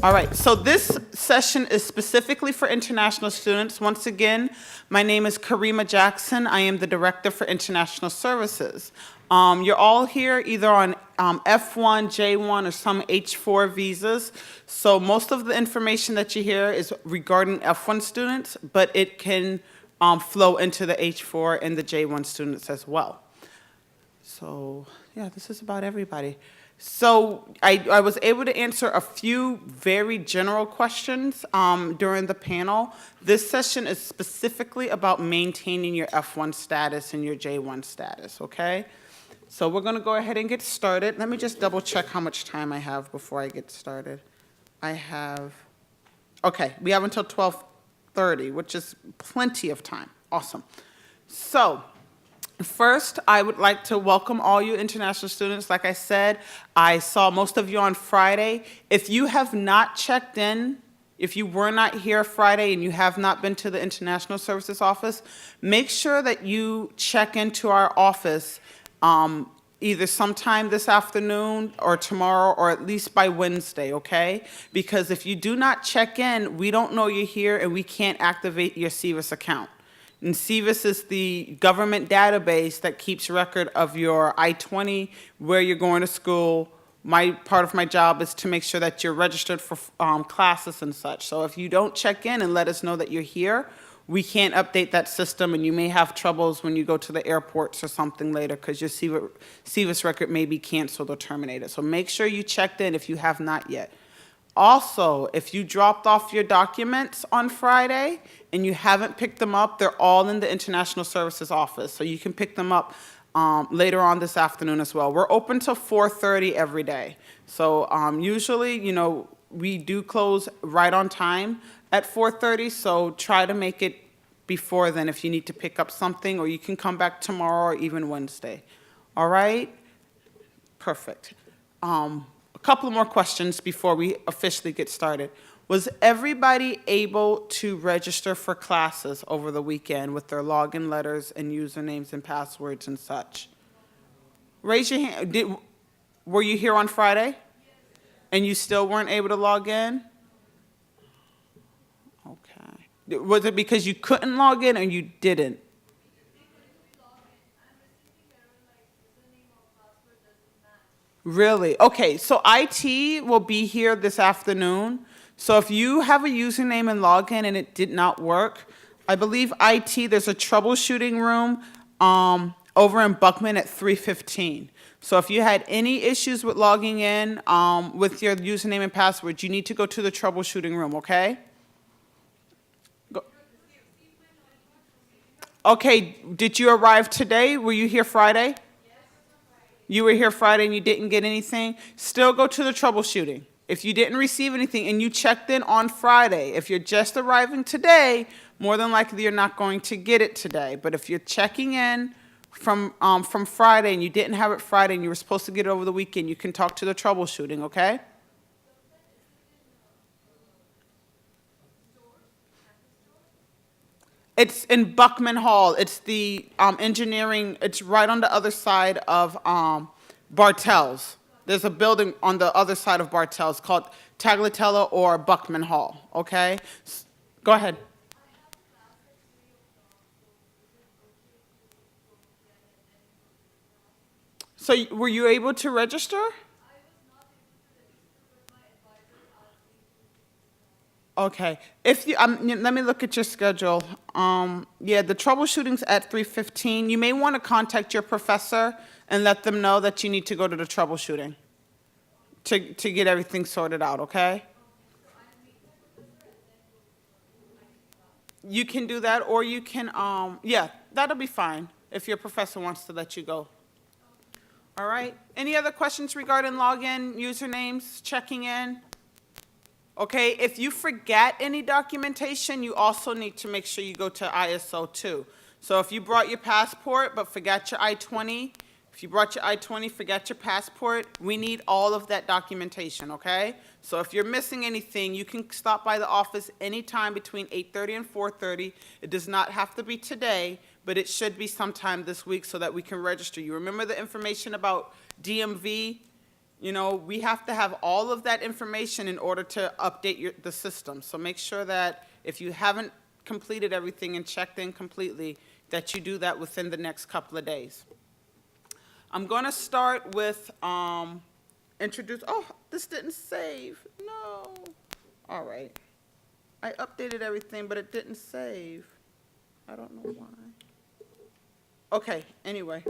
All right, so this session is specifically for international students. Once again, my name is Karima Jackson. I am the Director for International Services. You're all here either on F1, J1, or some H4 visas. So most of the information that you hear is regarding F1 students, but it can flow into the H4 and the J1 students as well. So yeah, this is about everybody. So I was able to answer a few very general questions during the panel. This session is specifically about maintaining your F1 status and your J1 status, okay? So we're gonna go ahead and get started. Let me just double check how much time I have before I get started. Okay, we have until 12:30, which is plenty of time. Awesome. So, first, I would like to welcome all you international students. Like I said, I saw most of you on Friday. If you have not checked in, if you were not here Friday and you have not been to the International Services Office, make sure that you check into our office either sometime this afternoon or tomorrow or at least by Wednesday, okay? Because if you do not check in, we don't know you're here and we can't activate your SEVIS account. And SEVIS is the government database that keeps record of your I-20, where you're going to school. Part of my job is to make sure that you're registered for classes and such. So if you don't check in and let us know that you're here, we can't update that system, and you may have troubles when you go to the airports or something later because your SEVIS record may be canceled or terminated. So make sure you checked in if you have not yet. Also, if you dropped off your documents on Friday and you haven't picked them up, they're all in the International Services Office, so you can pick them up later on this afternoon as well. We're open till 4:30 every day. So usually, you know, we do close right on time at 4:30, so try to make it before then if you need to pick up something, or you can come back tomorrow or even Wednesday. All right? Perfect. A couple more questions before we officially get started. Was everybody able to register for classes over the weekend with their login letters and usernames and passwords and such? Raise your hand. Were you here on Friday? And you still weren't able to log in? Okay. Was it because you couldn't log in or you didn't? Really? Okay, so IT will be here this afternoon. So if you have a username and login and it did not work, I believe IT, there's a troubleshooting room over in Buckman at 3:15. So if you had any issues with logging in with your username and password, you need to go to the troubleshooting room, okay? Okay, did you arrive today? Were you here Friday? You were here Friday and you didn't get anything? Still go to the troubleshooting. If you didn't receive anything and you checked in on Friday, if you're just arriving today, more than likely you're not going to get it today. But if you're checking in from Friday and you didn't have it Friday and you were supposed to get it over the weekend, you can talk to the troubleshooting, okay? It's in Buckman Hall. It's the engineering, it's right on the other side of Bartels. There's a building on the other side of Bartels called Tagliatella or Buckman Hall, okay? Go ahead. So were you able to register? Okay. If you, let me look at your schedule. Yeah, the troubleshooting's at 3:15. You may want to contact your professor and let them know that you need to go to the troubleshooting to get everything sorted out, okay? You can do that, or you can, yeah, that'll be fine if your professor wants to let you go. All right. Any other questions regarding login, usernames, checking in? Okay, if you forget any documentation, you also need to make sure you go to ISO too. So if you brought your passport but forgot your I-20, if you brought your I-20, forgot your passport, we need all of that documentation, okay? So if you're missing anything, you can stop by the office anytime between 8:30 and 4:30. It does not have to be today, but it should be sometime this week so that we can register you. Remember the information about DMV You know, we have to have all of that information in order to update the system. So make sure that if you haven't completed everything and checked in completely, that you do that within the next couple of days. I'm going to start with oh, this didn't save. No. All right. I updated everything, but it didn't save. I don't know why. Okay, anyway,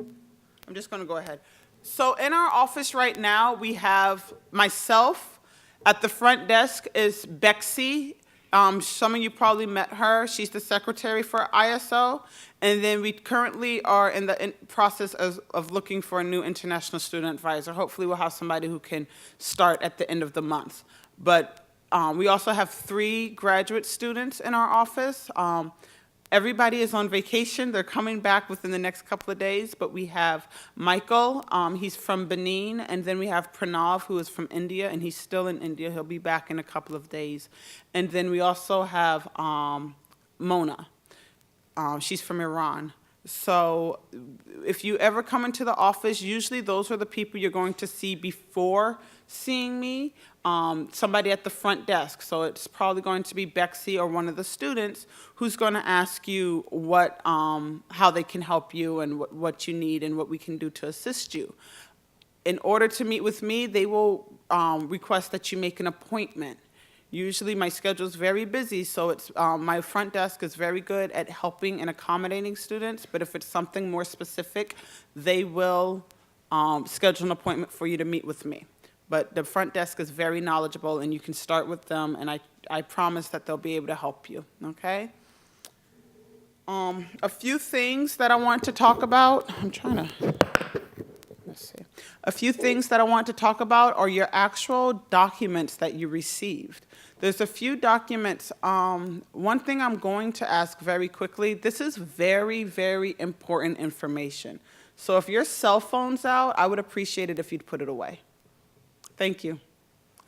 I'm just going to go ahead. So in our office right now, we have myself. At the front desk is Bexy. Some of you probably met her. She's the secretary for ISO. And then we currently are in the process of looking for a new international student advisor. Hopefully we'll have somebody who can start at the end of the month. But we also have 3 graduate students in our office. Everybody is on vacation. They're coming back within the next couple of days, but we have Michael, he's from Benin, and then we have Pranav, who is from India, and he's still in India. He'll be back in a couple of days. And then we also have Mona. She's from Iran. So if you ever come into the office, usually those are the people you're going to see before seeing me, somebody at the front desk. So it's probably going to be Bexy or one of the students who's going to ask you how they can help you and what you need and what we can do to assist you. In order to meet with me, they will request that you make an appointment. Usually my schedule is very busy, so it's my front desk is very good at helping and accommodating students, but if it's something more specific, they will schedule an appointment for you to meet with me. But the front desk is very knowledgeable, and you can start with them, and I promise that they'll be able to help you, okay? A few things that I want to talk about. Let's see. A few things that I want to talk about are your actual documents that you received. There's a few documents. One thing I'm going to ask very quickly, this is very, very important information. So if your cell phone's out, I would appreciate it if you'd put it away. Thank you.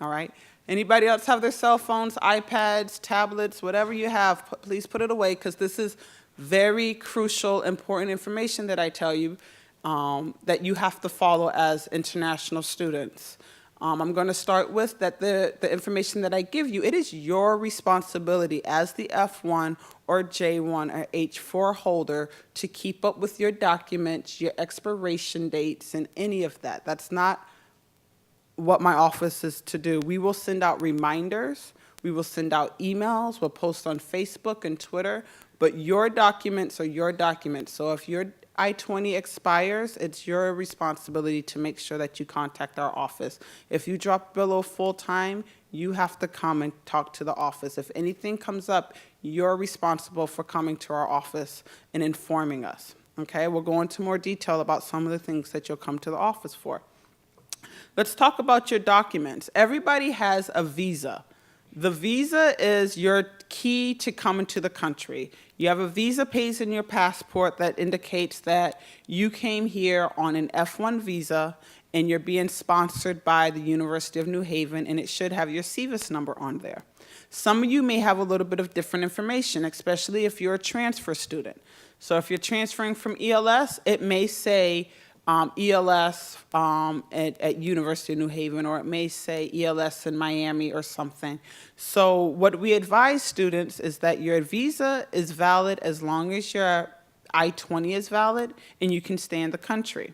All right. Anybody else have their cell phones, iPads, tablets, whatever you have, please put it away, because this is very crucial, important information that I tell you that you have to follow as international students. I'm going to start with that the information that I give you, it is your responsibility as the F1 or J1 or H4 holder to keep up with your documents, your expiration dates, and any of that. That's not what my office is to do. We will send out reminders. We will send out emails. We'll post on Facebook and Twitter. But your documents are your documents. So if your I-20 expires, it's your responsibility to make sure that you contact our office. If you drop below full-time, you have to come and talk to the office. If anything comes up, you're responsible for coming to our office and informing us. Okay, we'll go into more detail about some of the things that you'll come to the office for. Let's talk about your documents. Everybody has a visa. The visa is your key to come into the country. You have a visa page in your passport that indicates that you came here on an F1 visa and you're being sponsored by the University of New Haven, and it should have your CVIS number on there. Some of you may have a little bit of different information, especially if you're a transfer student. So if you're transferring from ELS, it may say ELS at University of New Haven, or it may say ELS in Miami or something. So what we advise students is that your visa is valid as long as your I-20 is valid and you can stay in the country.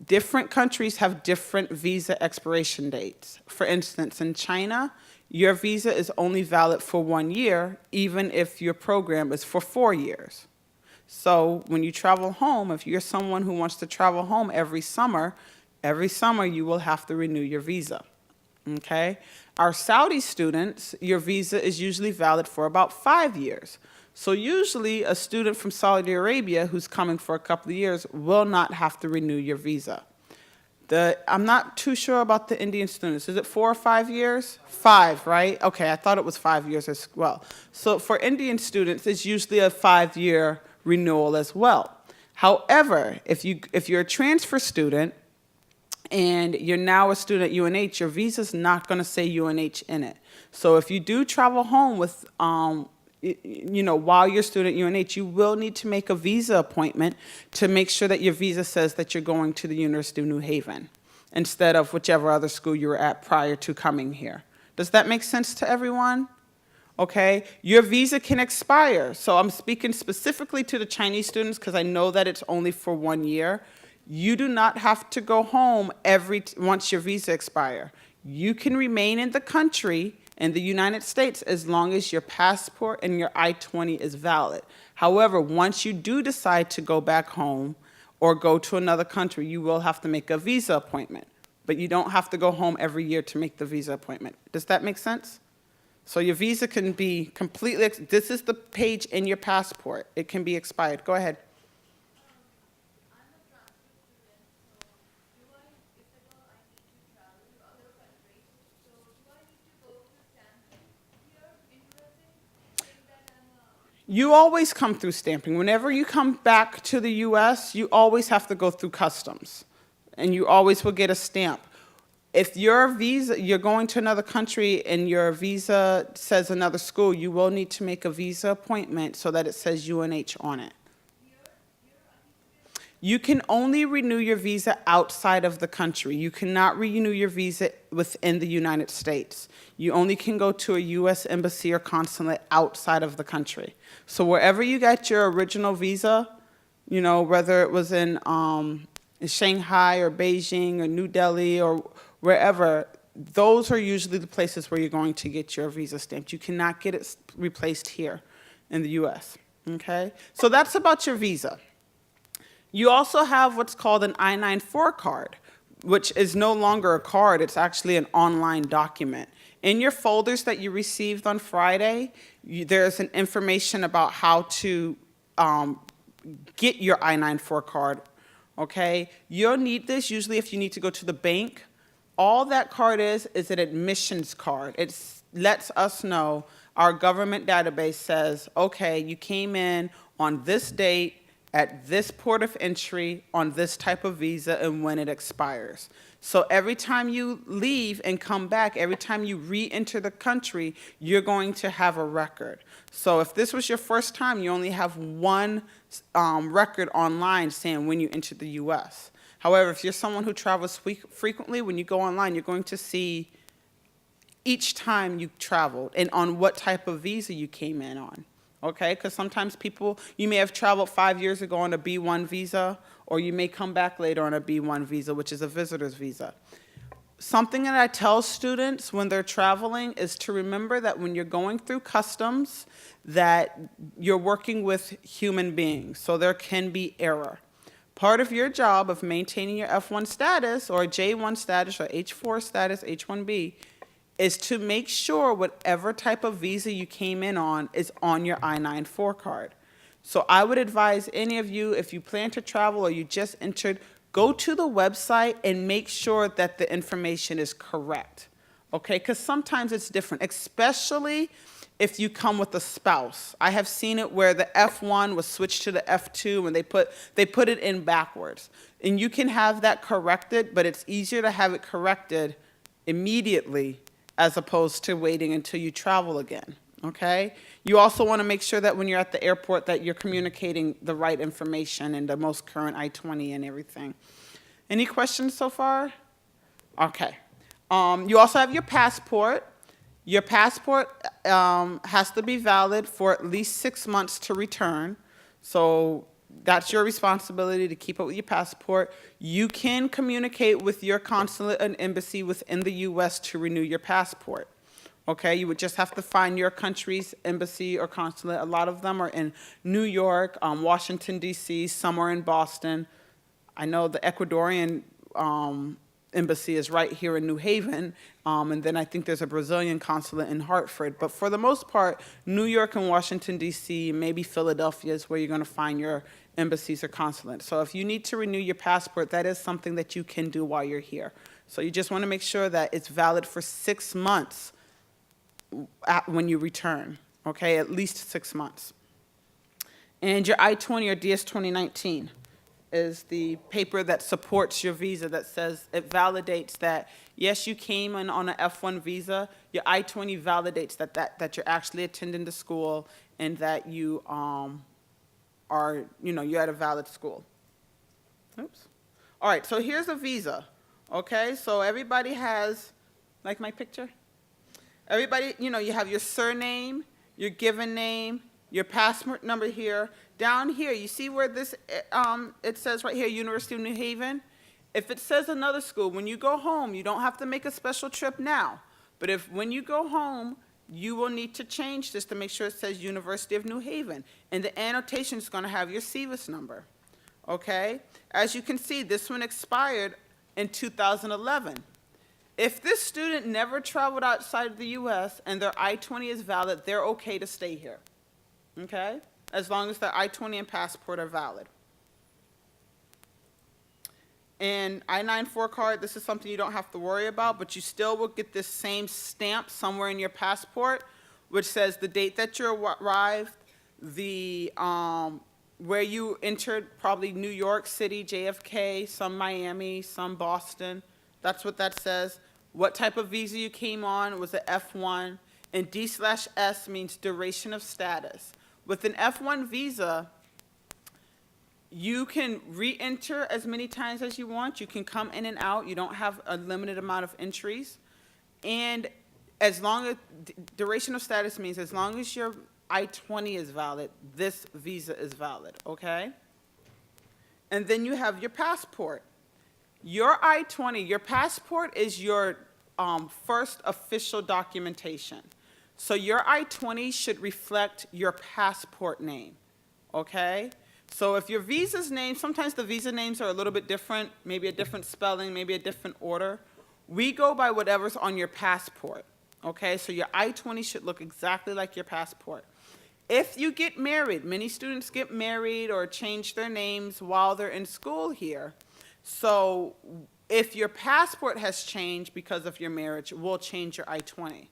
Different countries have different visa expiration dates. For instance, in China, your visa is only valid for 1 year, even if your program is for 4 years. So when you travel home, if you're someone who wants to travel home every summer you will have to renew your visa, okay? Our Saudi students, your visa is usually valid for about 5 years. So usually a student from Saudi Arabia who's coming for a couple of years will not have to renew your visa. I'm not too sure about the Indian students. Is it 4 or 5 years? 5, right? Okay, I thought it was 5 years as well. So for Indian students, it's usually a 5-year renewal as well. However, if you're a transfer student and you're now a student at UNH, your visa's not going to say UNH in it. So if you do travel home with, while you're a student at UNH, you will need to make a visa appointment to make sure that your visa says that you're going to the University of New Haven. instead of whichever other school you were at prior to coming here. Does that make sense to everyone? Okay, your visa can expire. So I'm speaking specifically to the Chinese students because I know that it's only for 1 year. You do not have to go home once your visa expire. You can remain in the country, in the United States, as long as your passport and your I-20 is valid. However, once you do decide to go back home or go to another country, you will have to make a visa appointment. But you don't have to go home every year to make the visa appointment. Does that make sense? So your visa can be completely, this is the page in your passport. It can be expired. Go ahead. You always come through stamping. Whenever you come back to the U.S., you always have to go through customs, and you always will get a stamp. If your visa, you're going to another country and your visa says another school, you will need to make a visa appointment so that it says UNH on it. You can only renew your visa outside of the country. You cannot renew your visa within the United States. You only can go to a U.S. embassy or consulate outside of the country. So wherever you got your original visa, you know, whether it was in Shanghai or Beijing or New Delhi or wherever, those are usually the places where you're going to get your visa stamped. You cannot get it replaced here in the U.S., okay? So that's about your visa. You also have what's called an I-94 card, which is no longer a card. It's actually an online document. In your folders that you received on Friday, there's an information about how to get your I-94 card, okay? You'll need this usually if you need to go to the bank. All that card is an admissions card. It lets us know, our government database says, okay, you came in on this date, at this port of entry, on this type of visa, and when it expires. So every time you leave and come back, every time you re-enter the country, you're going to have a record. So if this was your first time, you only have one record online saying when you entered the U.S. However, if you're someone who travels frequently, when you go online, you're going to see each time you traveled and on what type of visa you came in on. Okay, because sometimes people, you may have traveled 5 years ago on a B1 visa, or you may come back later on a B1 visa, which is a visitor's visa. Something that I tell students when they're traveling is to remember that when you're going through customs, that you're working with human beings, so there can be error. Part of your job of maintaining your F1 status, or J1 status, or H4 status, H1B, is to make sure whatever type of visa you came in on is on your I-94 card. So I would advise any of you, if you plan to travel or you just entered, go to the website and make sure that the information is correct, okay? Because sometimes it's different, especially if you come with a spouse. I have seen it where the F1 was switched to the F2 and they put it in backwards. And you can have that corrected, but it's easier to have it corrected immediately as opposed to waiting until you travel again, okay? You also want to make sure that when you're at the airport that you're communicating the right information and the most current I-20 and everything. Any questions so far? Okay. You also have your passport. Your passport has to be valid for at least 6 months to return. So that's your responsibility to keep up with your passport. You can communicate with your consulate and embassy within the U.S. to renew your passport. Okay, you would just have to find your country's embassy or consulate. A lot of them are in New York, Washington, D.C., some are in Boston. I know the Ecuadorian embassy is right here in New Haven, and then I think there's a Brazilian consulate in Hartford. But for the most part, New York and Washington, D.C., maybe Philadelphia is where you're going to find your embassies or consulates. So if you need to renew your passport, that is something that you can do while you're here. So you just want to make sure that it's valid for 6 months when you return, okay, at least 6 months. And your I-20 or DS-2019 is the paper that supports your visa that says, it validates that, yes, you came in on an F1 visa, your I-20 validates that you're actually attending the school and that you you're at a valid school. Oops. All right, so here's a visa, Okay, so everybody has, like my picture? Everybody, you have your surname, your given name, your passport number here. Down here, you see where this, it says right here, University of New Haven? If it says another school, when you go home, you don't have to make a special trip now. But if when you go home, you will need to change this to make sure it says University of New Haven. And the annotation is going to have your CVIS number. Okay? As you can see, this one expired in 2011. If this student never traveled outside of the U.S. and their I-20 is valid, they're okay to stay here. Okay? As long as their I-20 and passport are valid. And I-94 card, this is something you don't have to worry about, but you still will get this same stamp somewhere in your passport, which says the date that you arrived, the where you entered, probably New York City, JFK, some Miami, some Boston. That's what that says. What type of visa you came on was an F1, and D/S means duration of status. With an F1 visa, you can re-enter as many times as you want. You can come in and out. You don't have a limited amount of entries. And as long as, duration of status means as long as your I-20 is valid, this visa is valid, okay? And then you have your passport. Your I-20, your passport is your first official documentation. So your I-20 should reflect your passport name, okay? So if your visa's name, sometimes the visa names are a little bit different, maybe a different spelling, maybe a different order. We go by whatever's on your passport, okay? So your I-20 should look exactly like your passport. If you get married, many students get married or change their names while they're in school here. So if your passport has changed because of your marriage, we'll change your I-20.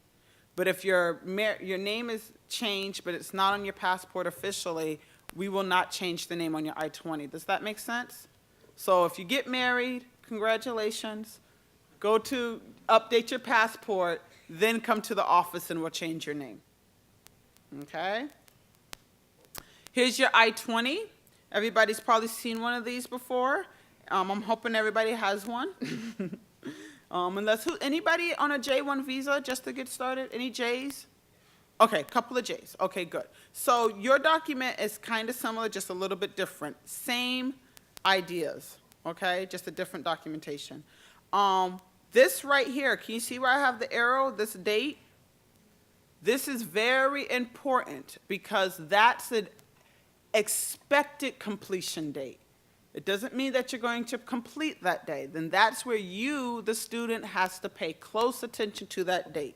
But if your name is changed, but it's not on your passport officially, we will not change the name on your I-20. Does that make sense? So if you get married, congratulations. Go to update your passport, then come to the office and we'll change your name. Okay? Here's your I-20. Everybody's probably seen one of these before. I'm hoping everybody has one. Anybody on a J1 visa just to get started? Any J's? Okay, couple of J's. Okay, good. So your document is kind of similar, just a little bit different. Same ideas, okay? Just a different documentation. This right here, can you see where I have the arrow, this date? This is very important because that's an expected completion date. It doesn't mean that you're going to complete that day. Then that's where you, the student, has to pay close attention to that date.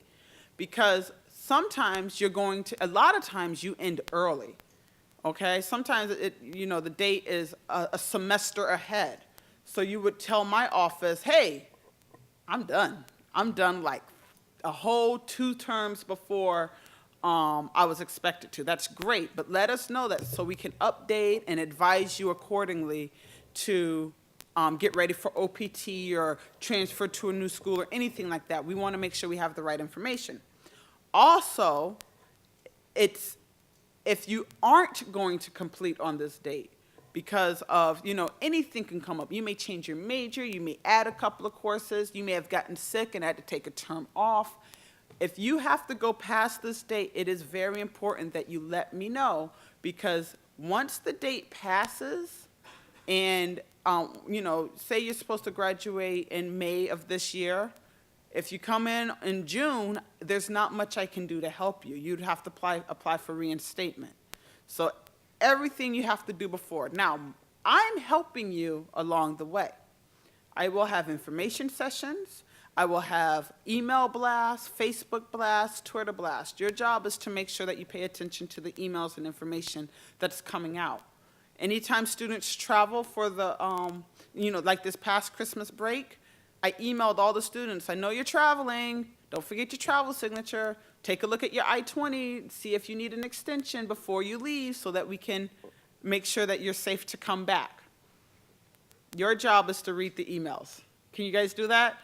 Because sometimes you're going to, a lot of times you end early, okay? Sometimes the date is a semester ahead. So you would tell my office, hey, I'm done. I'm done like a whole 2 terms before I was expected to. That's great, but let us know that so we can update and advise you accordingly to get ready for OPT or transfer to a new school or anything like that. We want to make sure we have the right information. Also, if you aren't going to complete on this date because of, anything can come up. You may change your major, you may add a couple of courses, you may have gotten sick and had to take a term off. If you have to go past this date, it is very important that you let me know, because once the date passes and, say you're supposed to graduate in May of this year, if you come in June, there's not much I can do to help you. You'd have to apply for reinstatement. So everything you have to do before. Now, I'm helping you along the way. I will have information sessions. I will have email blasts, Facebook blasts, Twitter blasts. Your job is to make sure that you pay attention to the emails and information that's coming out. Anytime students travel for the, like this past Christmas break, I emailed all the students, I know you're traveling, don't forget your travel signature, take a look at your I-20, see if you need an extension before you leave so that we can make sure that you're safe to come back. Your job is to read the emails. Can you guys do that?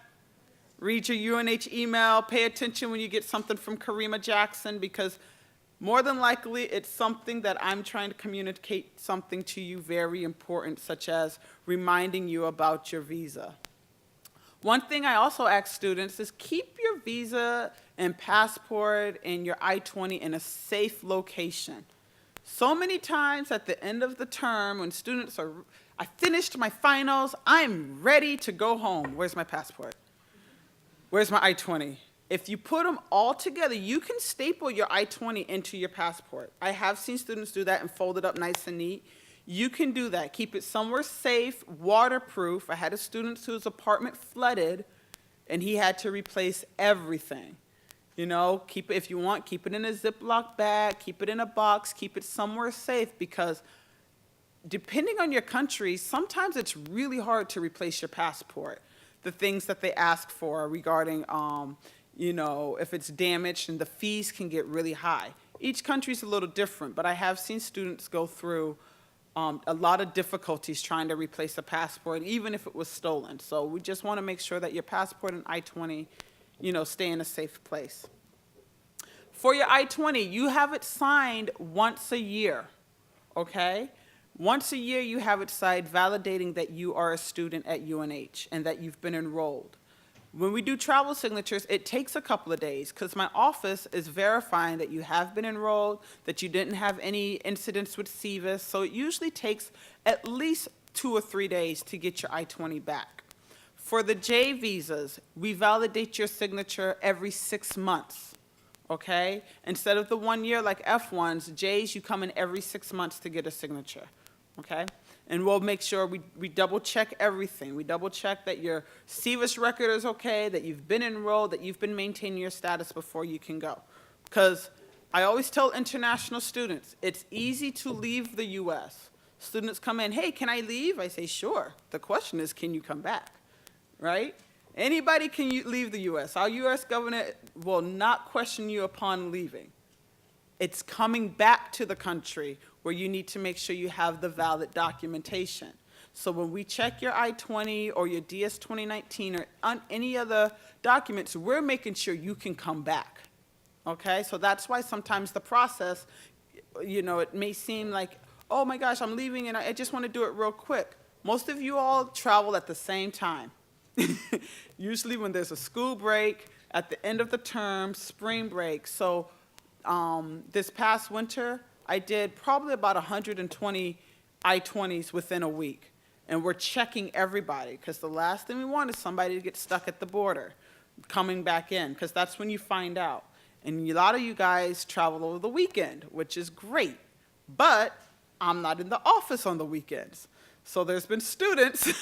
Read your UNH email, pay attention when you get something from Karima Jackson, because more than likely it's something that I'm trying to communicate something to you very important, such as reminding you about your visa. One thing I also ask students is keep your visa and passport and your I-20 in a safe location. So many times at the end of the term when students are, I finished my finals, I'm ready to go home. Where's my passport? Where's my I-20? If you put them all together, you can staple your I-20 into your passport. I have seen students do that and fold it up nice and neat. You can do that. Keep it somewhere safe, waterproof. I had a student whose apartment flooded, and he had to replace everything. You know, keep it, if you want, keep it in a Ziploc bag, keep it in a box, keep it somewhere safe, because depending on your country, sometimes it's really hard to replace your passport. The things that they ask for regarding, you know, if it's damaged, and the fees can get really high. Each country's a little different, but I have seen students go through a lot of difficulties trying to replace a passport, even if it was stolen. So we just want to make sure that your passport and I-20, you know, stay in a safe place. For your I-20, you have it signed once a year, okay? Once a year, you have it signed validating that you are a student at UNH and that you've been enrolled. When we do travel signatures, it takes a couple of days because my office is verifying that you have been enrolled, that you didn't have any incidents with CVIS, so it usually takes at least 2 or 3 days to get your I-20 back. For the J visas, we validate your signature every 6 months, okay? Instead of the 1 year like F1s, Js, you come in every 6 months to get a signature, okay? And we'll make sure we double check everything. We double check that your CVIS record is okay, that you've been enrolled, that you've been maintaining your status before you can go. Because I always tell international students, it's easy to leave the US. Students come in, hey, can I leave? I say, sure. The question is, can you come back, right? Anybody can leave the US. Our US government will not question you upon leaving. It's coming back to the country where you need to make sure you have the valid documentation. So when we check your I-20 or your DS 2019 or any other documents, we're making sure you can come back, okay? So that's why sometimes the process, you know, it may seem like, oh my gosh, I'm leaving and I just want to do it real quick. Most of you all travel at the same time. Usually when there's a school break, at the end of the term, spring break. So this past winter, I did probably about 120 I-20s within a week. And we're checking everybody, because the last thing we want is somebody to get stuck at the border, coming back in, because that's when you find out. And a lot of you guys travel over the weekend, which is great. But I'm not in the office on the weekends. So there's been students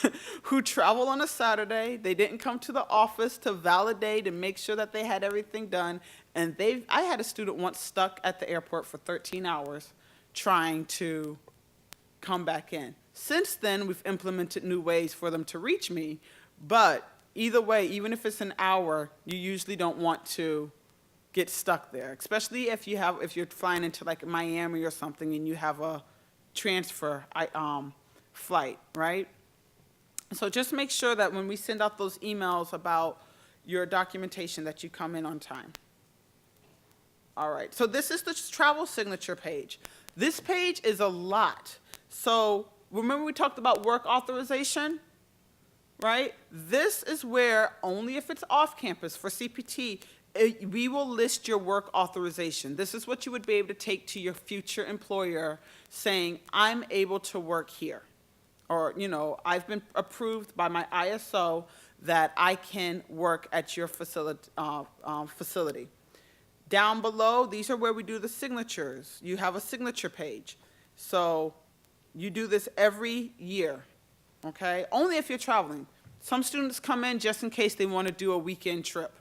who travel on a Saturday, they didn't come to the office to validate and make sure that they had everything done, and I had a student once stuck at the airport for 13 hours trying to come back in. Since then, we've implemented new ways for them to reach me, but either way, even if it's an hour, you usually don't want to get stuck there, especially if you're flying into like Miami or something and you have a transfer flight, right? So just make sure that when we send out those emails about your documentation that you come in on time. All right, so this is the travel signature page. This page is a lot. So remember we talked about work authorization, right? This is where only if it's off campus for CPT, we will list your work authorization. This is what you would be able to take to your future employer saying, I'm able to work here. Or, you know, I've been approved by my ISO that I can work at your facility. Down below, these are where we do the signatures. You have a signature page. So you do this every year, okay? Only if you're traveling. Some students come in just in case they want to do a weekend trip,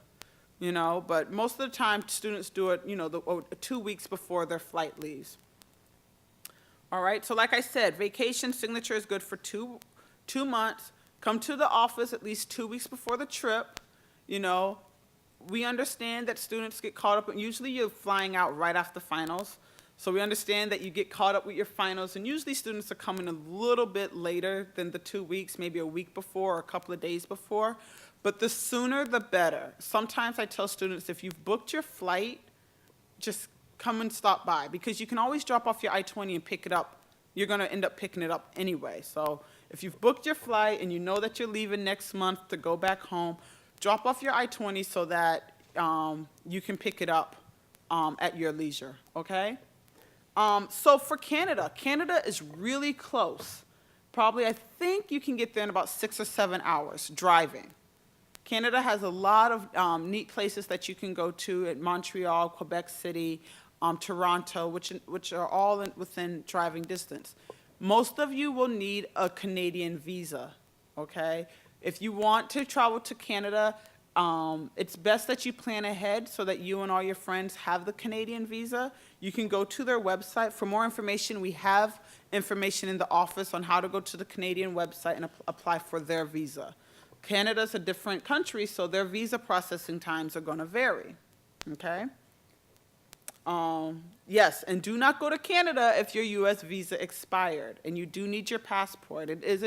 you know, but most of the time students do it, you know, 2 weeks before their flight leaves. All right, so like I said, vacation signature is good for two months. Come to the office at least 2 weeks before the trip. You know, we understand that students get caught up, and usually you're flying out right after finals. So we understand that you get caught up with your finals, and usually students are coming a little bit later than the 2 weeks, maybe a week before or a couple of days before. But the sooner the better. Sometimes I tell students, if you've booked your flight, just come and stop by, because you can always drop off your I-20 and pick it up. You're going to end up picking it up anyway. So If you've booked your flight and you know that you're leaving next month to go back home, drop off your I-20 so that you can pick it up at your leisure, okay? So for Canada, Canada is really close. Probably, I think you can get there in about 6 or 7 hours driving. Canada has a lot of neat places that you can go to at Montreal, Quebec City, Toronto, which are all within driving distance. Most of you will need a Canadian visa, okay? If you want to travel to Canada, it's best that you plan ahead so that you and all your friends have the Canadian visa. You can go to their website. For more information, we have information in the office on how to go to the Canadian website and apply for their visa. Canada's a different country, so their visa processing times are going to vary, okay? Yes, and do not go to Canada if your U.S. visa expired, and you do need your passport. It is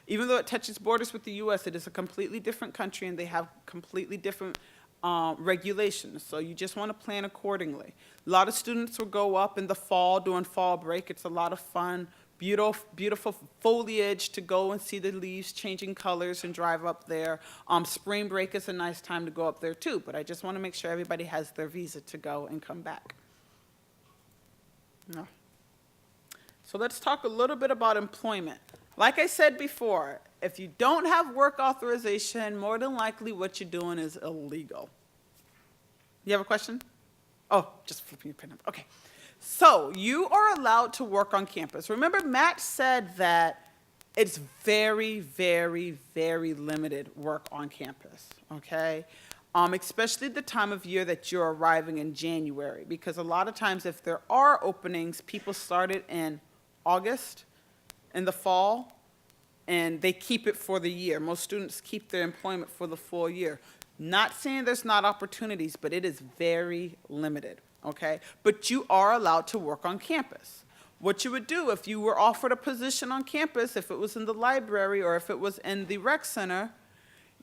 even though it touches borders with the U.S., it is a completely different country, and they have completely different regulations, so you just want to plan accordingly. A lot of students will go up in the fall during fall break. It's a lot of fun. Beautiful foliage to go and see the leaves changing colors and drive up there. Spring break is a nice time to go up there too, but I just want to make sure everybody has their visa to go and come back. No. So let's talk a little bit about employment. Like I said before, if you don't have work authorization, more than likely what you're doing is illegal. You have a question? Oh, just flipping your pen up. Okay. So you are allowed to work on campus. Remember, Matt said that it's very, very, very limited work on campus, okay? Especially the time of year that you're arriving in January, because a lot of times if there are openings, people started in August, in the fall, and they keep it for the year. Most students keep their employment for the full year. Not saying there's not opportunities, but it is very limited. Okay, but you are allowed to work on campus. What you would do if you were offered a position on campus, if it was in the library or if it was in the rec center,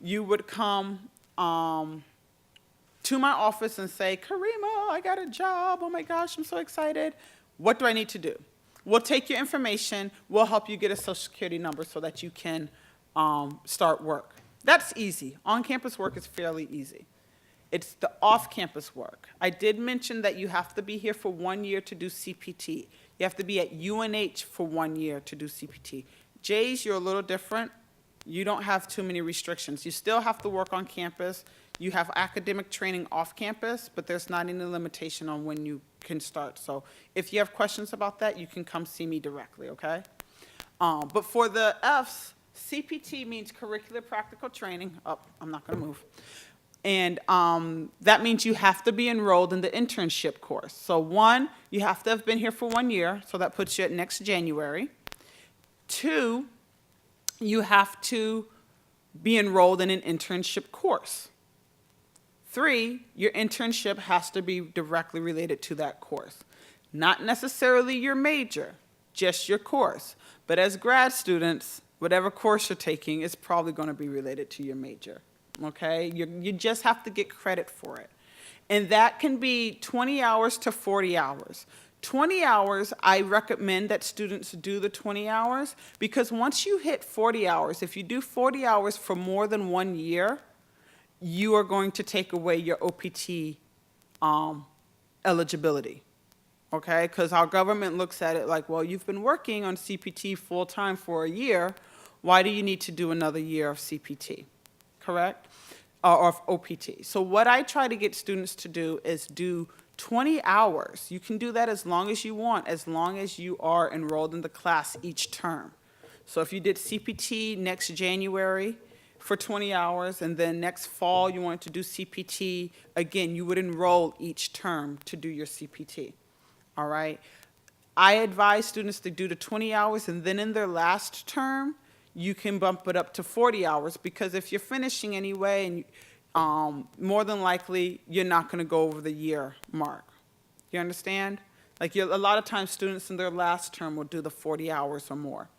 you would come to my office and say, Karima, I got a job. Oh my gosh, I'm so excited. What do I need to do? We'll take your information. We'll help you get a social security number so that you can start work. That's easy. On-campus work is fairly easy. It's the off-campus work. I did mention that you have to be here for 1 year to do CPT. You have to be at UNH for 1 year to do CPT. Jay's, you're a little different. You don't have too many restrictions. You still have to work on campus. You have academic training off campus, but there's not any limitation on when you can start. So if you have questions about that, you can come see me directly, okay? But for the F's, CPT means curricular practical training. Oh, I'm not going to move. And that means you have to be enrolled in the internship course. So 1, you have to have been here for 1 year, so that puts you at next January. 2, you have to be enrolled in an internship course. 3, your internship has to be directly related to that course. Not necessarily your major, just your course. But as grad students, whatever course you're taking is probably going to be related to your major. Okay, you just have to get credit for it. And that can be 20 hours to 40 hours. 20 hours, I recommend that students do the 20 hours because once you hit 40 hours, if you do 40 hours for more than 1 year, you are going to take away your OPT eligibility. Okay, because our government looks at it like, well, you've been working on CPT full-time for a year. Why do you need to do another year of CPT? Correct? Or of OPT. So what I try to get students to do is do 20 hours. You can do that as long as you want, as long as you are enrolled in the class each term. So if you did CPT next January for 20 hours, and then next fall you wanted to do CPT, again, you would enroll each term to do your CPT. All right? I advise students to do the 20 hours, and then in their last term, you can bump it up to 40 hours because if you're finishing anyway, and more than likely, you're not going to go over the year mark. You understand? Like a lot of times students in their last term will do the 40 hours or more.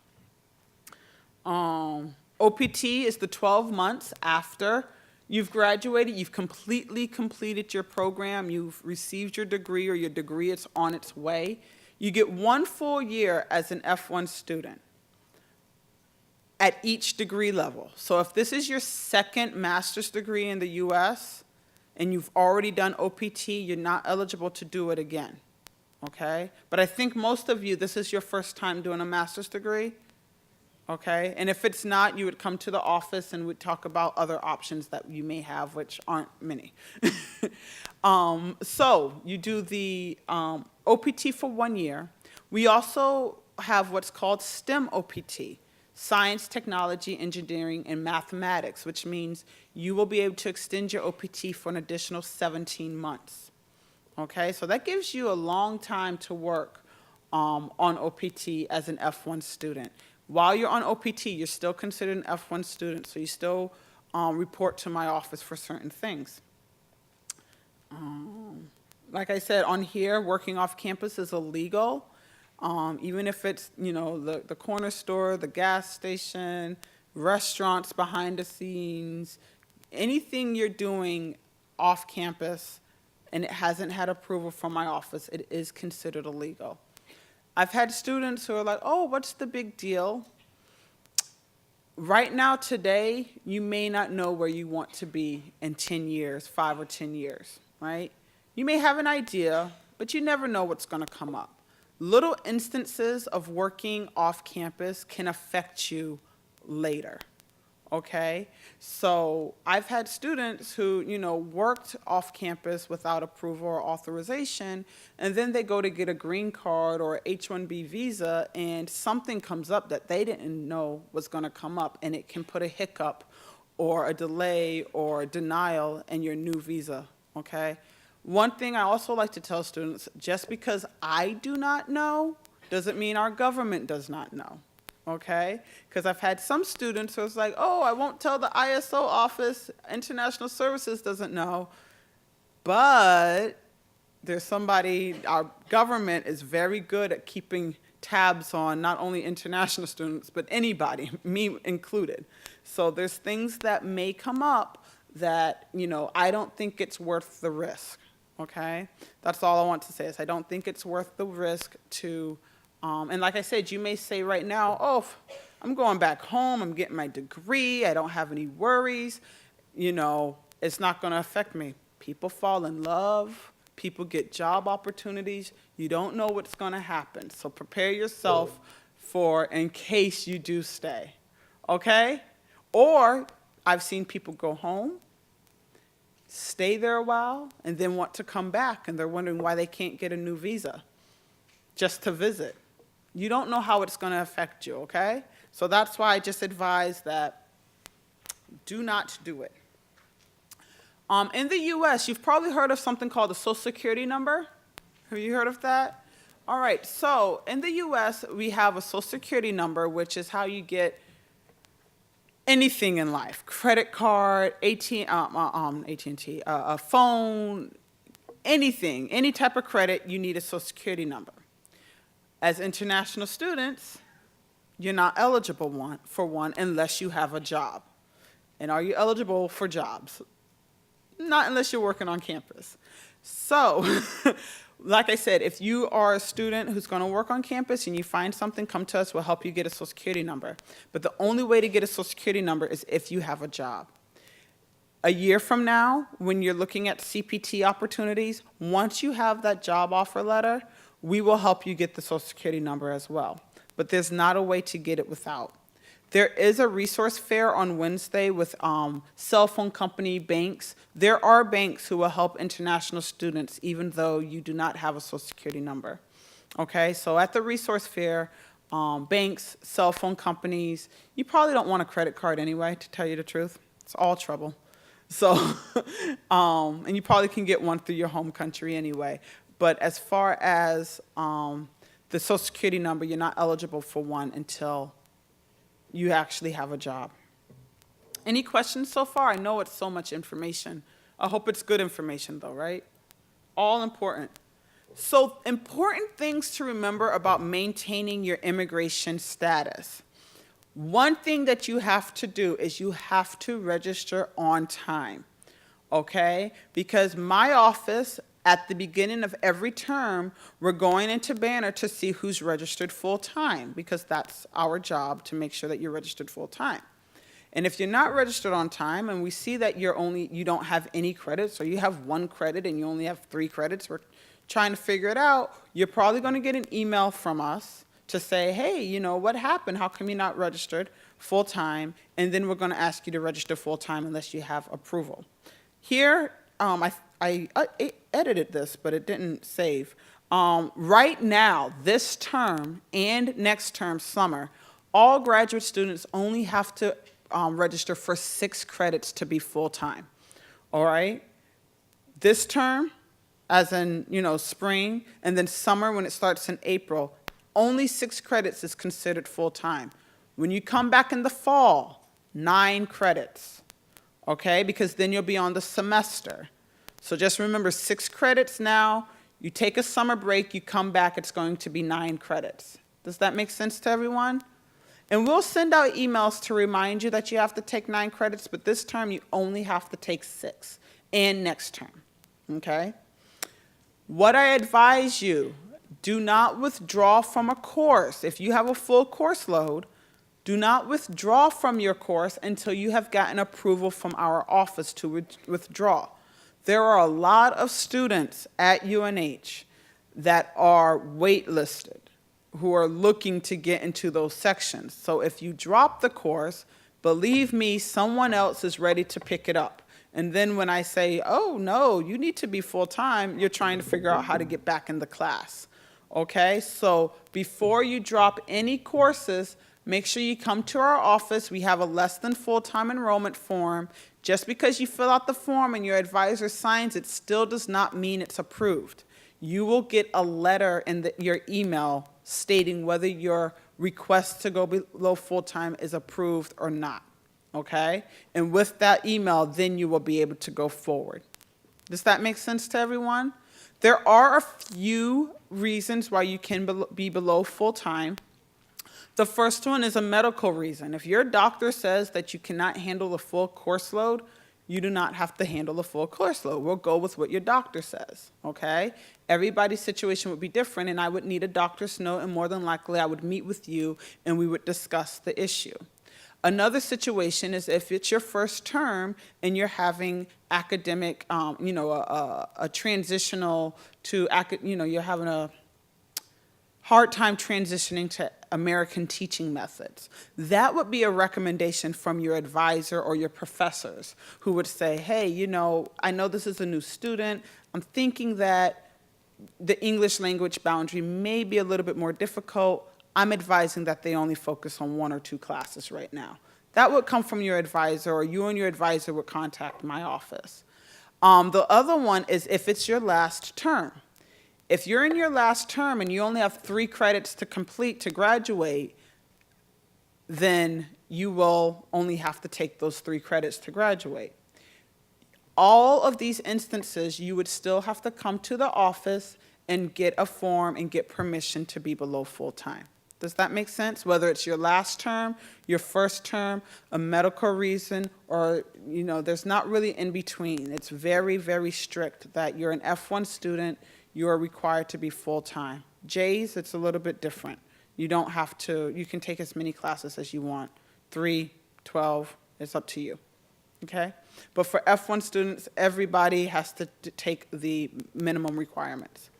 OPT is the 12 months after you've graduated, you've completely completed your program, you've received your degree or your degree is on its way. You get 1 full year as an F1 student. at each degree level. So if this is your second master's degree in the US and you've already done OPT, you're not eligible to do it again, okay? But I think most of you, this is your first time doing a master's degree, okay? And if it's not, you would come to the office and we'd talk about other options that you may have, which aren't many. So you do the OPT for 1 year. We also have what's called STEM OPT, Science, Technology, Engineering, and Mathematics, which means you will be able to extend your OPT for an additional 17 months. Okay, so that gives you a long time to work on OPT as an F1 student. While you're on OPT, you're still considered an F1 student, so you still report to my office for certain things. Like I said, on here, working off campus is illegal. Even if it's, you know, the corner store, the gas station, restaurants behind the scenes, anything you're doing off campus and it hasn't had approval from my office, it is considered illegal. I've had students who are like, oh, what's the big deal? Right now, today, you may not know where you want to be in 10 years, 5 or 10 years, right? You may have an idea, but you never know what's going to come up. Little instances of working off campus can affect you later, okay? So I've had students who, you know, worked off campus without approval or authorization, and then they go to get a green card or H-1B visa, and something comes up that they didn't know was going to come up, and it can put a hiccup or a delay or a denial in your new visa, okay? One thing I also like to tell students, just because I do not know doesn't mean our government does not know, okay? Because I've had some students who was like, oh, I won't tell the ISO office, International Services doesn't know, but there's somebody, our government is very good at keeping tabs on not only international students, but anybody, me included. So there's things that may come up that, you know, I don't think it's worth the risk. Okay, that's all I want to say is I don't think it's worth the risk to, and like I said, you may say right now, oh, I'm going back home, I'm getting my degree, I don't have any worries, you know, it's not going to affect me. People fall in love, people get job opportunities, you don't know what's going to happen, so prepare yourself for in case you do stay, okay? Or I've seen people go home, stay there a while, and then want to come back, and they're wondering why they can't get a new visa just to visit. You don't know how it's going to affect you, okay? So that's why I just advise that do not do it. In the U.S., you've probably heard of something called a Social Security number. Have you heard of that? All right, so in the U.S., we have a Social Security number, which is how you get anything in life, credit card, AT&T, a phone, anything, any type of credit, you need a Social Security number. As international students, you're not eligible for one unless you have a job. And are you eligible for jobs? Not unless you're working on campus. So, like I said, if you are a student who's going to work on campus and you find something, come to us, we'll help you get a Social Security number. But the only way to get a Social Security number is if you have a job. A year from now, when you're looking at CPT opportunities, once you have that job offer letter, we will help you get the Social Security number as well. But there's not a way to get it without. There is a resource fair on Wednesday with cell phone company banks. There are banks who will help international students even though you do not have a Social Security number. Okay, so at the resource fair, banks, cell phone companies, you probably don't want a credit card anyway, to tell you the truth. It's all trouble. So, and you probably can get one through your home country anyway. But as far as the Social Security number, you're not eligible for one until you actually have a job. Any questions so far? I know it's so much information. I hope it's good information though, right? All important. So important things to remember about maintaining your immigration status. One thing that you have to do is you have to register on time, okay? Because my office At the beginning of every term, we're going into Banner to see who's registered full-time, because that's our job, to make sure that you're registered full-time. And if you're not registered on time and we see that you don't have any credits, or you have 1 credit and you only have 3 credits, we're trying to figure it out, you're probably going to get an email from us to say, hey, what happened? How come you're not registered full-time? And then we're going to ask you to register full-time unless you have approval. Here, I edited this, but it didn't save. Right now, this term and next term, summer, all graduate students only have to register for 6 credits to be full-time, all right? This term, as in, spring, and then summer when it starts in April, only 6 credits is considered full-time. When you come back in the fall, 9 credits, okay? Because then you'll be on the semester. So just remember, 6 credits now, you take a summer break, you come back, it's going to be 9 credits. Does that make sense to everyone? And we'll send out emails to remind you that you have to take 9 credits, but this term you only have to take 6, and next term, okay? What I advise you, do not withdraw from a course. If you have a full course load, do not withdraw from your course until you have gotten approval from our office to withdraw. There are a lot of students at UNH that are waitlisted, who are looking to get into those sections. So if you drop the course, believe me, someone else is ready to pick it up. And then when I say, oh, no, you need to be full-time, you're trying to figure out how to get back in the class. Okay? So before you drop any courses, make sure you come to our office. We have a less than full-time enrollment form. Just because you fill out the form and your advisor signs it still does not mean it's approved. You will get a letter in your email stating whether your request to go below full-time is approved or not, okay? And with that email, then you will be able to go forward. Does that make sense to everyone? There are a few reasons why you can be below full-time. The first one is a medical reason. If your doctor says that you cannot handle the full course load, you do not have to handle the full course load. We'll go with what your doctor says, okay? Everybody's situation would be different, and I would need a doctor's note, and more than likely I would meet with you, and we would discuss the issue. Another situation is if it's your first term and you're having academic, a transitional to, you're having a hard time transitioning to American teaching methods. That would be a recommendation from your advisor or your professors who would say, hey, I know this is a new student. I'm thinking that the English language boundary may be a little bit more difficult. I'm advising that they only focus on 1 or 2 classes right now. That would come from your advisor, or you and your advisor would contact my office. The other one is if it's your last term. If you're in your last term and you only have 3 credits to complete to graduate, then you will only have to take those 3 credits to graduate. All of these instances, you would still have to come to the office and get a form and get permission to be below full-time. Does that make sense? Whether it's your last term, your first term, a medical reason, or, there's not really in between. It's very, very strict that you're an F1 student, you are required to be full-time. J's, it's a little bit different. You don't have to, you can take as many classes as you want. 3, 12, it's up to you, okay? But for F1 students, everybody has to take the minimum requirements,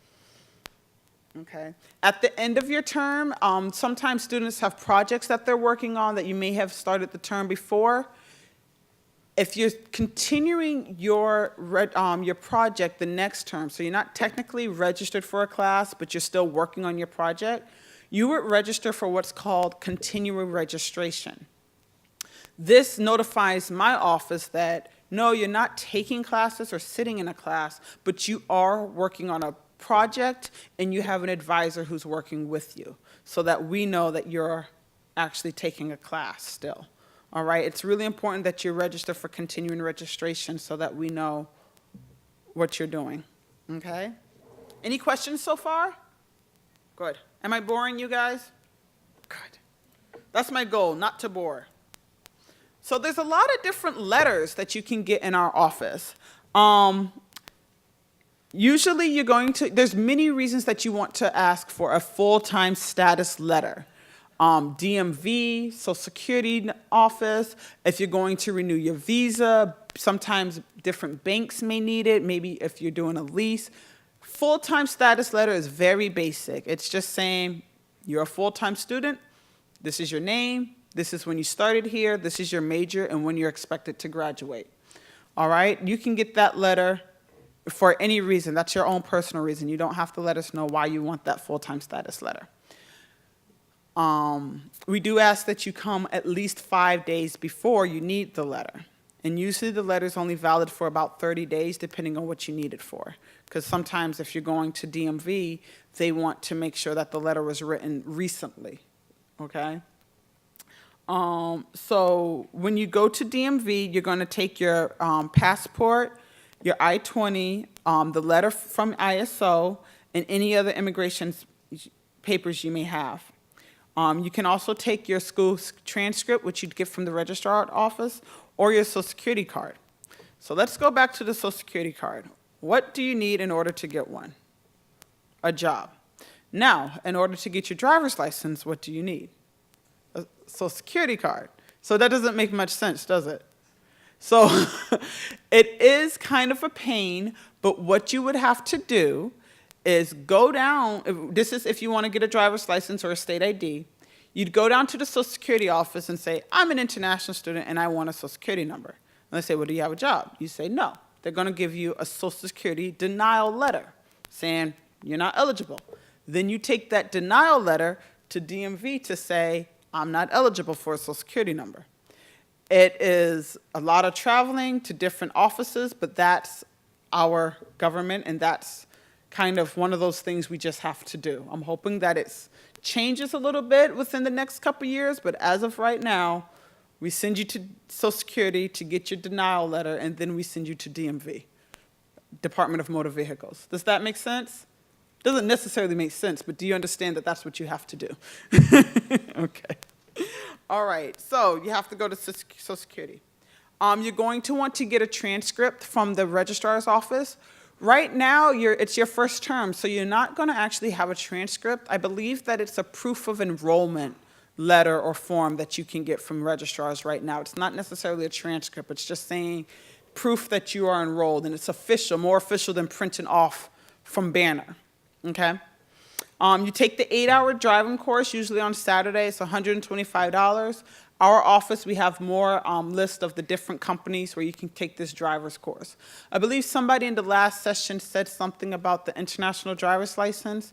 okay? At the end of your term, sometimes students have projects that they're working on that you may have started the term before. If you're continuing your project the next term, so you're not technically registered for a class, but you're still working on your project, you would register for what's called continuing registration. This notifies my office that, no, you're not taking classes or sitting in a class, but you are working on a project and you have an advisor who's working with you, so that we know that you're actually taking a class still. All right, it's really important that you register for continuing registration so that we know what you're doing, okay? Any questions so far? Good. Am I boring you guys? Good. That's my goal, not to bore. So there's a lot of different letters that you can get in our office. Usually you're going to, there's many reasons that you want to ask for a full-time status letter. DMV, Social Security office, if you're going to renew your visa, sometimes different banks may need it, maybe if you're doing a lease. Full-time status letter is very basic. It's just saying you're a full-time student, this is your name, this is when you started here, this is your major, and when you're expected to graduate. All right? You can get that letter for any reason. That's your own personal reason. You don't have to let us know why you want that full-time status letter. We do ask that you come at least 5 days before you need the letter. And usually the letter is only valid for about 30 days, depending on what you need it for. Because sometimes if you're going to DMV, they want to make sure that the letter was written recently, okay? So when you go to DMV, you're going to take your passport, your I-20, the letter from ISO, and any other immigration papers you may have. You can also take your school transcript, which you'd get from the registrar office, or your Social Security card. So let's go back to the Social Security card. What do you need in order to get one? A job. Now, in order to get your driver's license, what do you need? A Social Security card. So that doesn't make much sense, does it? So it is kind of a pain, but what you would have to do is go down, this is if you want to get a driver's license or a state ID, you'd go down to the Social Security office and say, I'm an international student and I want a Social Security number. And they say, well, do you have a job? You say, no. They're going to give you a Social Security denial letter saying you're not eligible. Then you take that denial letter to DMV to say, I'm not eligible for a Social Security number. It is a lot of traveling to different offices, but that's our government, and that's kind of one of those things we just have to do. I'm hoping that it changes a little bit within the next couple of years, but as of right now, we send you to Social Security to get your denial letter, and then we send you to DMV, Department of Motor Vehicles. Does that make sense? Doesn't necessarily make sense, but do you understand that that's what you have to do? Okay. All right, so you have to go to Social Security. You're going to want to get a transcript from the registrar's office. Right now, it's your first term, so you're not going to actually have a transcript. I believe that it's a proof of enrollment letter or form that you can get from registrars right now. It's not necessarily a transcript. It's just saying proof that you are enrolled, and it's official, more official than printing off from Banner, okay? You take the 8-hour driving course, usually on Saturday. It's $125. Our office, we have more list of the different companies where you can take this driver's course. I believe somebody in the last session said something about the international driver's license.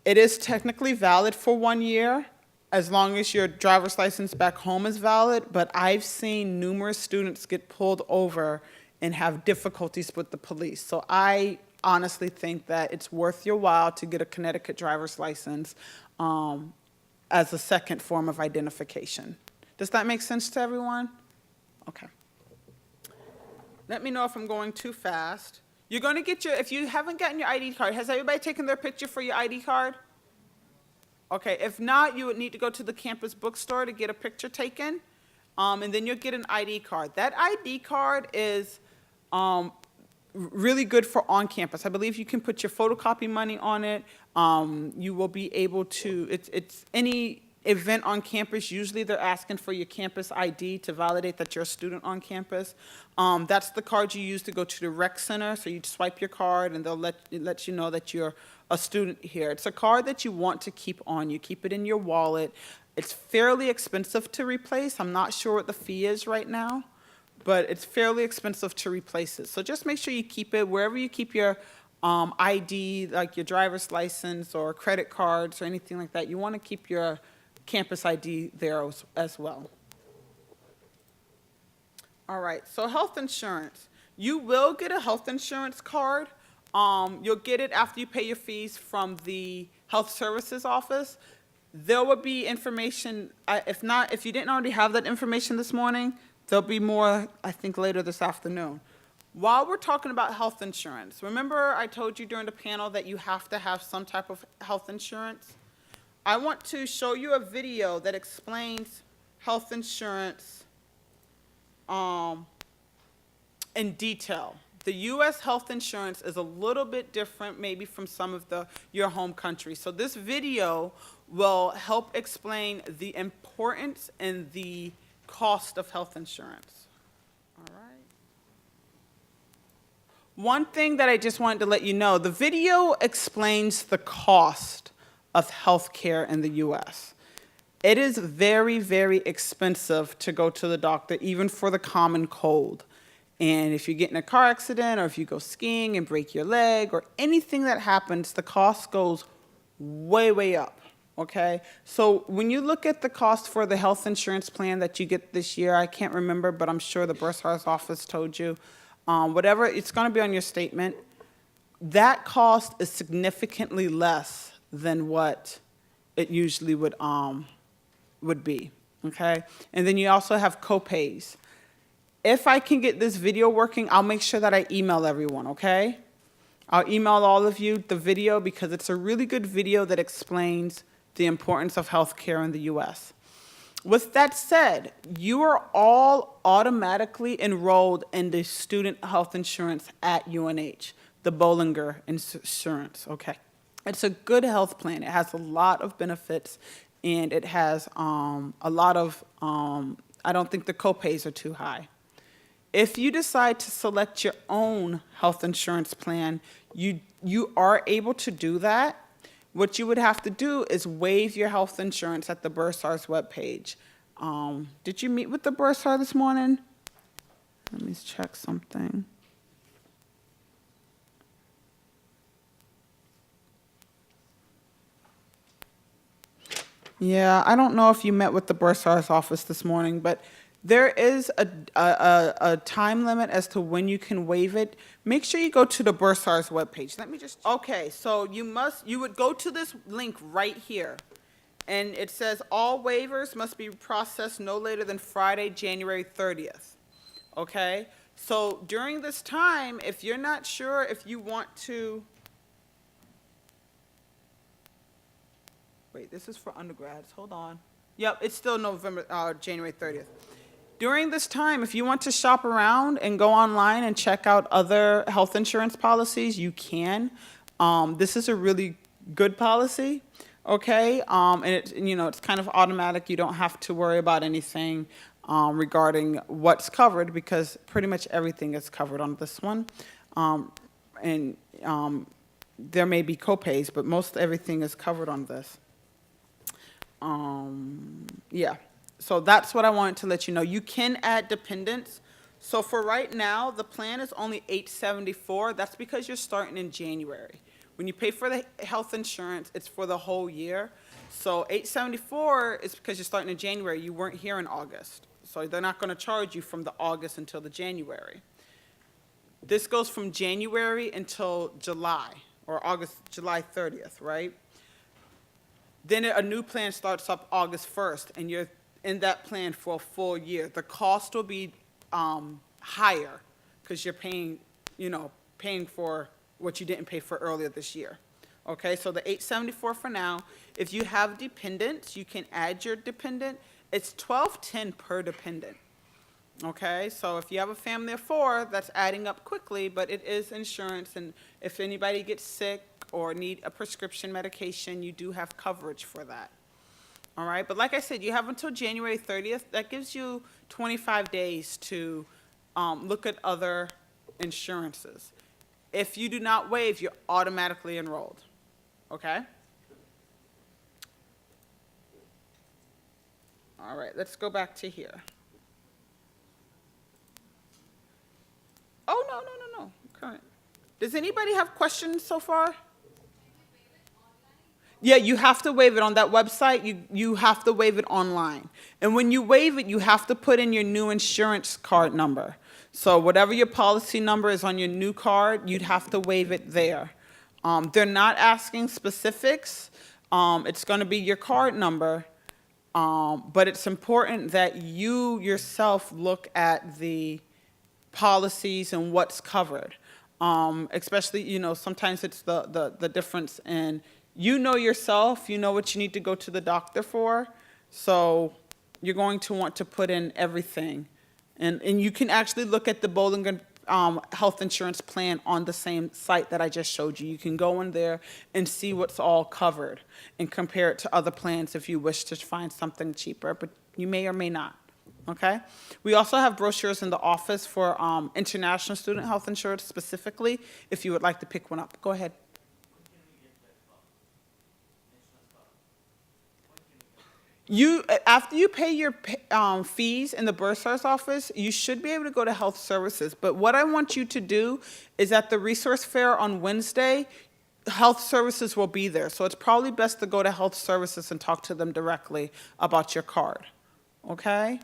It is technically valid for 1 year, as long as your driver's license back home is valid, but I've seen numerous students get pulled over and have difficulties with the police. So I honestly think that it's worth your while to get a Connecticut driver's license as a second form of identification. Does that make sense to everyone? Okay. Let me know if I'm going too fast. You're going to get if you haven't gotten your ID card, has everybody taken their picture for your ID card? Okay, if not, you would need to go to the campus bookstore to get a picture taken, and then you'll get an ID card. That ID card is really good for on campus. I believe you can put your photocopy money on it. You will be able to, it's any event on campus, usually they're asking for your campus ID to validate that you're a student on campus. That's the card you use to go to the rec center. So you swipe your card and they'll let you know that you're a student here. It's a card that you want to keep on. You keep it in your wallet. It's fairly expensive to replace. I'm not sure what the fee is right now, but it's fairly expensive to replace it. So just make sure you keep it wherever you keep your ID, like your driver's license or credit cards or anything like that. You want to keep your campus ID there as well. All right, so health insurance. You will get a health insurance card. You'll get it after you pay your fees from the health services office. There will be information, if you didn't already have that information this morning, there'll be more, I think, later this afternoon. While we're talking about health insurance, remember I told you during the panel that you have to have some type of health insurance? I want to show you a video that explains health insurance in detail. The U.S. health insurance is a little bit different maybe from some of your home countries. So this video will help explain the importance and the cost of health insurance. All right. One thing that I just wanted to let you know, the video explains the cost of health care in the U.S. It is very, very expensive to go to the doctor, even for the common cold. And if you get in a car accident or if you go skiing and break your leg or anything that happens, the cost goes way, way up, okay? So when you look at the cost for the health insurance plan that you get this year, I can't remember, but I'm sure the bursar's office told you, whatever, it's going to be on your statement. That cost is significantly less than what it usually would be, okay? And then you also have co-pays. If I can get this video working, I'll make sure that I email everyone, okay? I'll email all of you the video because it's a really good video that explains the importance of healthcare in the U.S. With that said, you are all automatically enrolled in the student health insurance at UNH, the Bollinger Insurance, okay? It's a good health plan. It has a lot of benefits, and it has a lot of, I don't think the copays are too high. If you decide to select your own health insurance plan, you are able to do that. What you would have to do is waive your health insurance at the Bursar's webpage. Did you meet with the Bursar this morning? Let me check something. Yeah, I don't know if you met with the Bursar's office this morning, but there is a time limit as to when you can waive it. Make sure you go to the Bursar's webpage. Let me just, okay, so you would go to this link right here. And it says all waivers must be processed no later than Friday, January 30th. Okay? So during this time, if you're not sure if you want to, wait, this is for undergrads, hold on. Yep, it's still January 30th. During this time, if you want to shop around and go online and check out other health insurance policies, you can. This is a really good policy, okay? And it's kind of automatic. You don't have to worry about anything regarding what's covered because pretty much everything is covered on this one. There may be copays, but most everything is covered on this. Yeah. So that's what I wanted to let you know. You can add dependents. So for right now, the plan is only $874. That's because you're starting in January. When you pay for the health insurance, it's for the whole year. So $874 is because you're starting in January. You weren't here in August. So they're not going to charge you from the August until the January. This goes from January until July, or July 30th, right? Then a new plan starts up August 1st, and you're in that plan for a full year. The cost will be higher because you're paying for what you didn't pay for earlier this year. Okay, so the $874 for now. If you have dependents, you can add your dependent. It's $1,210 per dependent. Okay, so if you have a family of 4, that's adding up quickly, but it is insurance, and if anybody gets sick or need a prescription medication, you do have coverage for that. All right, but like I said, you have until January 30th. That gives you 25 days to look at other insurances. If you do not waive, you're automatically enrolled. Okay? All right, let's go back to here. Oh, no. Current. Does anybody have questions so far? Yeah, you have to waive it on that website. You have to waive it online. And when you waive it, you have to put in your new insurance card number. So whatever your policy number is on your new card, you'd have to waive it there. They're not asking specifics. It's going to be your card number. But it's important that you yourself look at the policies and what's covered. Especially, sometimes it's the difference in yourself, you know what you need to go to the doctor for. So you're going to want to put in everything. And you can actually look at the Bollinger health insurance plan on the same site that I just showed you. You can go in there and see what's all covered and compare it to other plans if you wish to find something cheaper, but you may or may not. Okay? We also have brochures in the office for international student health insurance specifically, if you would like to pick one up. Go ahead. After you pay your fees in the bursar's office, you should be able to go to health services. But what I want you to do is at the resource fair on Wednesday, health services will be there. So it's probably best to go to health services and talk to them directly about your card. Okay?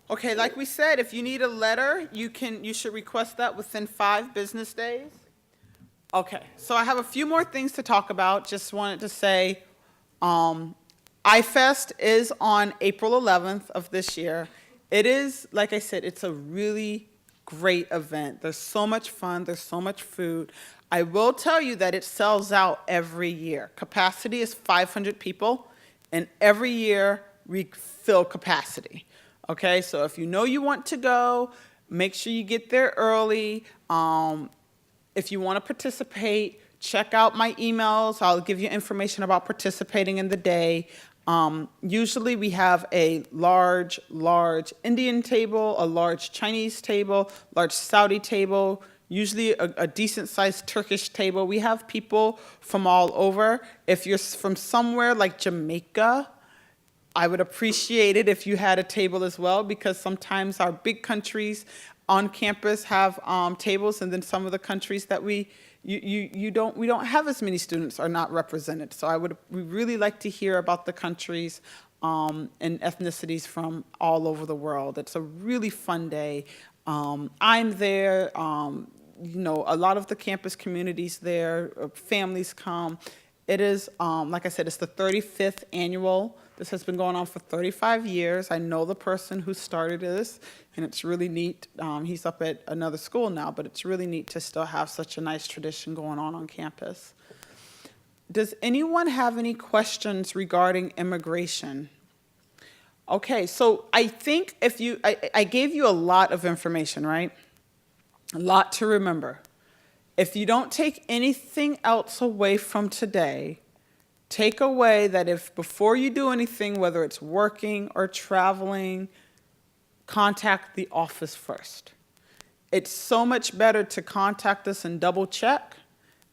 Okay, like we said, if you need a letter, you should request that within 5 business days. Okay, so I have a few more things to talk about. Just wanted to say, iFest is on April 11th of this year. It is, like I said, it's a really great event. There's so much fun. There's so much food. I will tell you that it sells out every year. Capacity is 500 people, and every year we fill capacity. Okay, so if you know you want to go, make sure you get there early. If you want to participate, check out my emails. I'll give you information about participating in the day. Usually we have a large Indian table, a large Chinese table, large Saudi table, usually a decent-sized Turkish table. We have people from all over. If you're from somewhere like Jamaica, I would appreciate it if you had a table as well, because sometimes our big countries on campus have tables, and then some of the countries that we don't have as many students are not represented. So we really like to hear about the countries and ethnicities from all over the world. It's a really fun day. I'm there. A lot of the campus communities there, families come. It is, like I said, it's the 35th annual. This has been going on for 35 years. I know the person who started this, and it's really neat. He's up at another school now, but it's really neat to still have such a nice tradition going on campus. Does anyone have any questions regarding immigration? Okay, so I think I gave you a lot of information, right? A lot to remember. If you don't take anything else away from today, take away that if before you do anything, whether it's working or traveling, contact the office first. It's so much better to contact us and double check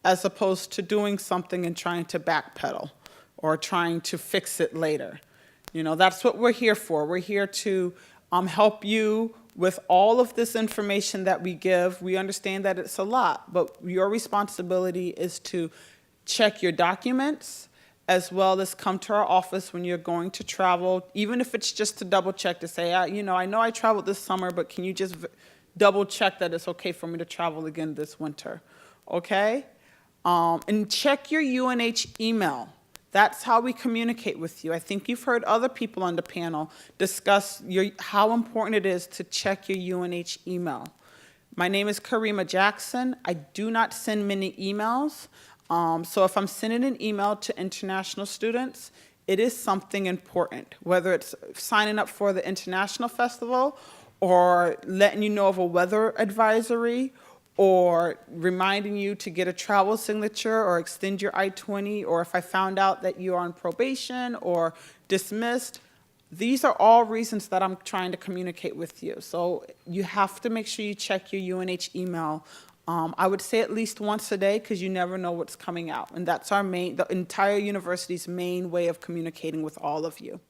as opposed to doing something and trying to backpedal or trying to fix it later. That's what we're here for. We're here to help you with all of this information that we give. We understand that it's a lot, but your responsibility is to check your documents, as well as come to our office when you're going to travel, even if it's just to double check to say, I know I traveled this summer, but can you just double check that it's okay for me to travel again this winter, okay? And check your UNH email. That's how we communicate with you. I think you've heard other people on the panel discuss how important it is to check your UNH email. My name is Karima Jackson. I do not send many emails. So if I'm sending an email to international students, it is something important, whether it's signing up for the international festival or letting you know of a weather advisory or reminding you to get a travel signature or extend your I-20, or if I found out that you're on probation or dismissed. These are all reasons that I'm trying to communicate with you. So you have to make sure you check your UNH email. I would say at least once a day, because you never know what's coming out. And that's the entire university's main way of communicating with all of you.